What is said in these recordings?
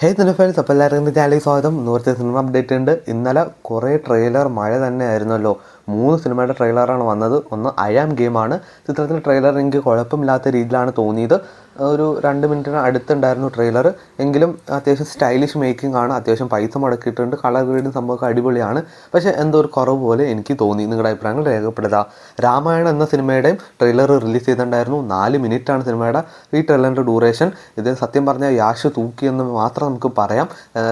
ഹേ സിനിഫൈൽസ്, അപ്പോൾ എല്ലാവർക്കും ചാനലിൽ സ്വാഗതം. ഇന്നത്തെ സിനിമ അപ്ഡേറ്റ് ഉണ്ട്. ഇന്നലെ കുറേ ട്രെയിലർ മഴ തന്നെ ആയിരുന്നല്ലോ. 3 സിനിമയുടെ ട്രെയിലറാണ് വന്നത്. ഒന്ന് ഐ ആം ഗെയിമാണ്. ചിത്രത്തിൻ്റെ ട്രെയിലർ എനിക്ക് കുഴപ്പമില്ലാത്ത രീതിയിലാണ് തോന്നിയത്. ഒരു 2 മിനിറ്റിന് അടുത്തുണ്ടായിരുന്നു ട്രെയിലർ. എങ്കിലും അത്യാവശ്യം സ്റ്റൈലിഷ് മേക്കിംഗ് ആണ്. അത്യാവശ്യം പൈസ മുടക്കിയിട്ടുണ്ട്. കളർ ഗ്രേഡും സംഭവമൊക്കെ അടിപൊളിയാണ്. പക്ഷേ എന്തോ ഒരു കുറവ് പോലെ എനിക്ക് തോന്നി. നിങ്ങളുടെ അഭിപ്രായങ്ങൾ രേഖപ്പെടുത്തുക. രാമായണം എന്ന സിനിമയുടെയും ട്രെയിലർ റിലീസ് ചെയ്തിട്ടുണ്ടായിരുന്നു. 4 മിനിറ്റാണ് സിനിമയുടെ ഈ ട്രെയിലറിൻ്റെ ഡ്യൂറേഷൻ. ഇത് സത്യം പറഞ്ഞാൽ യാഷ് തൂക്കിയെന്ന് മാത്രം നമുക്ക് പറയാം.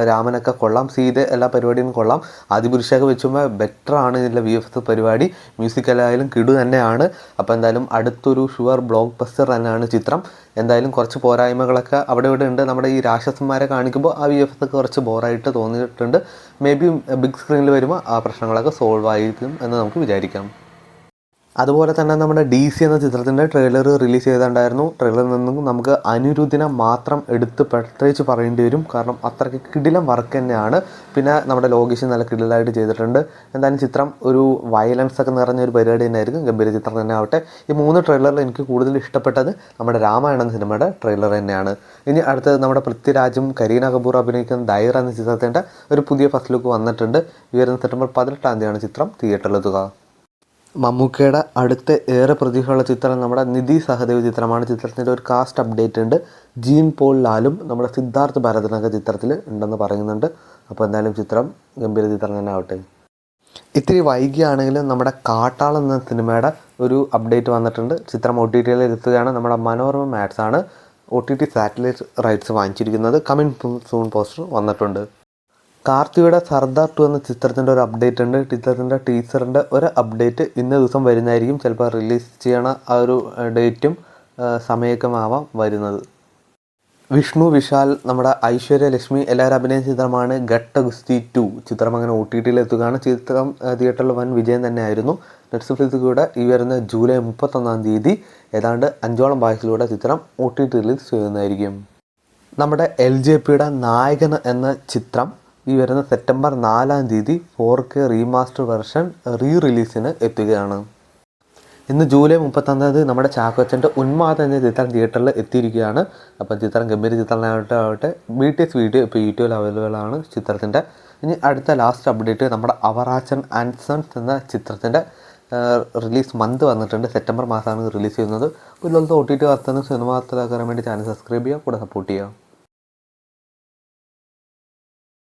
രാമനൊക്കെ കൊള്ളാം, സീത എല്ലാ പരിപാടിയും കൊള്ളാം. ആദിപുരുഷൊക്കെ വെച്ചുമ്പോൾ ബെറ്ററാണ് ഇതിൻ്റെ VFX പരിപാടി. മ്യൂസിക് എല്ലായാലും കിടു തന്നെയാണ്. അപ്പോൾ എന്തായാലും അടുത്തൊരു ഷുവർ ബ്ലോക്ക് ബസ്റ്റർ തന്നെയാണ് ചിത്രം. എന്തായാലും കുറച്ച് പോരായ്മകളൊക്കെ അവിടെ ഇവിടെ ഉണ്ട്. നമ്മുടെ ഈ രാക്ഷസന്മാരെ കാണിക്കുമ്പോൾ ആ VFX കുറച്ച് ബോറായിട്ട് തോന്നിയിട്ടുണ്ട്. മേ ബി ബിഗ് സ്ക്രീനിൽ വരുമ്പോൾ ആ പ്രശ്നങ്ങളൊക്കെ സോൾവ് ആയിരിക്കും എന്ന് നമുക്ക് വിചാരിക്കാം. അതുപോലെ തന്നെ നമ്മുടെ DC എന്ന ചിത്രത്തിൻ്റെ ട്രെയിലർ റിലീസ് ചെയ്തിട്ടുണ്ടായിരുന്നു. ട്രെയിലറിൽ നിന്നും നമുക്ക് അനിരുദ്ധിനെ മാത്രം എടുത്ത് പ്രത്യേകിച്ച് പറയേണ്ടി വരും. കാരണം അത്രയ്ക്ക് കിടിലം വർക്ക് തന്നെയാണ്. പിന്നെ നമ്മുടെ ലോകേഷ് നല്ല കിടിലായിട്ട് ചെയ്തിട്ടുണ്ട്. എന്തായാലും ചിത്രം ഒരു വയലൻസ് ഒക്കെ നിറഞ്ഞൊരു പരിപാടി തന്നെയായിരിക്കും. ഗംഭീര ചിത്രം തന്നെ ആവട്ടെ. ഈ 3 ട്രെയിലറിൽ എനിക്ക് കൂടുതൽ ഇഷ്ടപ്പെട്ടത് നമ്മുടെ രാമായണം സിനിമയുടെ ട്രെയിലർ തന്നെയാണ്. ഇനി അടുത്തത് നമ്മുടെ പൃഥ്വിരാജും കരീന കപൂർ അഭിനയിക്കുന്ന ധൈർ എന്ന ചിത്രത്തിൻ്റെ ഒരു പുതിയ ഫസ്റ്റ് ലുക്ക് വന്നിട്ടുണ്ട്. ഈ വരുന്ന സെപ്റ്റംബർ 18 തീയതിയാണ് ചിത്രം തിയേറ്ററിലെത്തുക. മമ്മൂക്കയുടെ അടുത്ത ഏറെ പ്രതീക്ഷയുള്ള ചിത്രം നമ്മുടെ നിധി സഹദേവ് ചിത്രമാണ്. ചിത്രത്തിൻ്റെ ഒരു കാസ്റ്റ് അപ്ഡേറ്റ് ഉണ്ട്. ജീൻ പോൾ ലാലും നമ്മുടെ സിദ്ധാർത്ഥ് ഭരതനൊക്കെ ചിത്രത്തിൽ ഉണ്ടെന്ന് പറയുന്നുണ്ട്. അപ്പോൾ എന്തായാലും ചിത്രം ഗംഭീര ചിത്രം തന്നെ ആവട്ടെ. ഇത്തിരി വൈകിയാണെങ്കിലും നമ്മുടെ കാട്ടാളം എന്ന സിനിമയുടെ ഒരു അപ്ഡേറ്റ് വന്നിട്ടുണ്ട്. ചിത്രം OTTയിൽ എത്തുകയാണ്. നമ്മുടെ മനോരമ മാക്സ് ആണ് OTT സാറ്റലൈറ്റ് റൈറ്റ്സ് വാങ്ങിച്ചിരിക്കുന്നത്. കമ്മിങ് സൂൺ പോസ്റ്റർ വന്നിട്ടുണ്ട്. കാർത്തിയുടെ സർദാർ 2 എന്ന ചിത്രത്തിൻ്റെ ഒരു അപ്ഡേറ്റ് ഉണ്ട്. ചിത്രത്തിൻ്റെ ടീച്ചറിൻ്റെ ഒരു അപ്ഡേറ്റ് ഇന്ന ദിവസം വരുന്നതായിരിക്കും. ചിലപ്പോൾ റിലീസ് ചെയ്യണ ആ ഒരു ഡേറ്റും സമയമൊക്കെയാവാം വരുന്നത്. വിഷ്ണു വിശാൽ, നമ്മുടെ ഐശ്വര്യ ലക്ഷ്മി എല്ലാവരും അഭിനയിച്ച ചിത്രമാണ് ഘട്ട ഗുസ്തി 2. ചിത്രം അങ്ങനെ OTTയിൽ എത്തുകയാണ്. ചിത്രം തിയേറ്ററിൽ വൻ വിജയം തന്നെയായിരുന്നു. നെറ്റ്ഫ്ലിക്സിലൂടെ ഈ വരുന്ന ജൂലൈ 31 തീയതി ഏതാണ്ട് 5ഓളം ഭാഷയിലൂടെ ചിത്രം OTT റിലീസ് ചെയ്യുന്നതായിരിക്കും. നമ്മുടെ LJPയുടെ നായകൻ എന്ന ചിത്രം ഈ വരുന്ന സെപ്റ്റംബർ 4 തീയതി 4K റീമാസ്റ്റർ വെർഷൻ റിലീസിന് എത്തുകയാണ്. ഇന്ന് ജൂലൈ 31 നമ്മുടെ ചാക്കോച്ചൻ്റെ ഉന്മാദം എന്ന ചിത്രം തിയേറ്ററിൽ എത്തിയിരിക്കുകയാണ്. അപ്പം ചിത്രം ഗംഭീര ചിത്രമാവട്ടെ. BTS വീഡിയോ ഇപ്പോൾ യൂട്യൂബിൽ അവൈലബിൾ ആണ് ചിത്രത്തിൻ്റെ. ഇനി അടുത്ത ലാസ്റ്റ് അപ്ഡേറ്റ് നമ്മുടെ അവറാച്ചൻ ആൻഡ് സൺസ് എന്ന ചിത്രത്തിൻ്റെ റിലീസ് മന്ത് വന്നിട്ടുണ്ട്. സെപ്റ്റംബർ മാസമാണ് റിലീസ് ചെയ്യുന്നത്. അപ്പോൾ ഇതുപോലത്തെ OTT വാർത്തകളും സിനിമ വാർത്തകളൊക്കെ അറിയാൻ വേണ്ടി ചാനൽ സബ്സ്ക്രൈബ് ചെയ്യുക, കൂടെ സപ്പോർട്ട് ചെയ്യുക.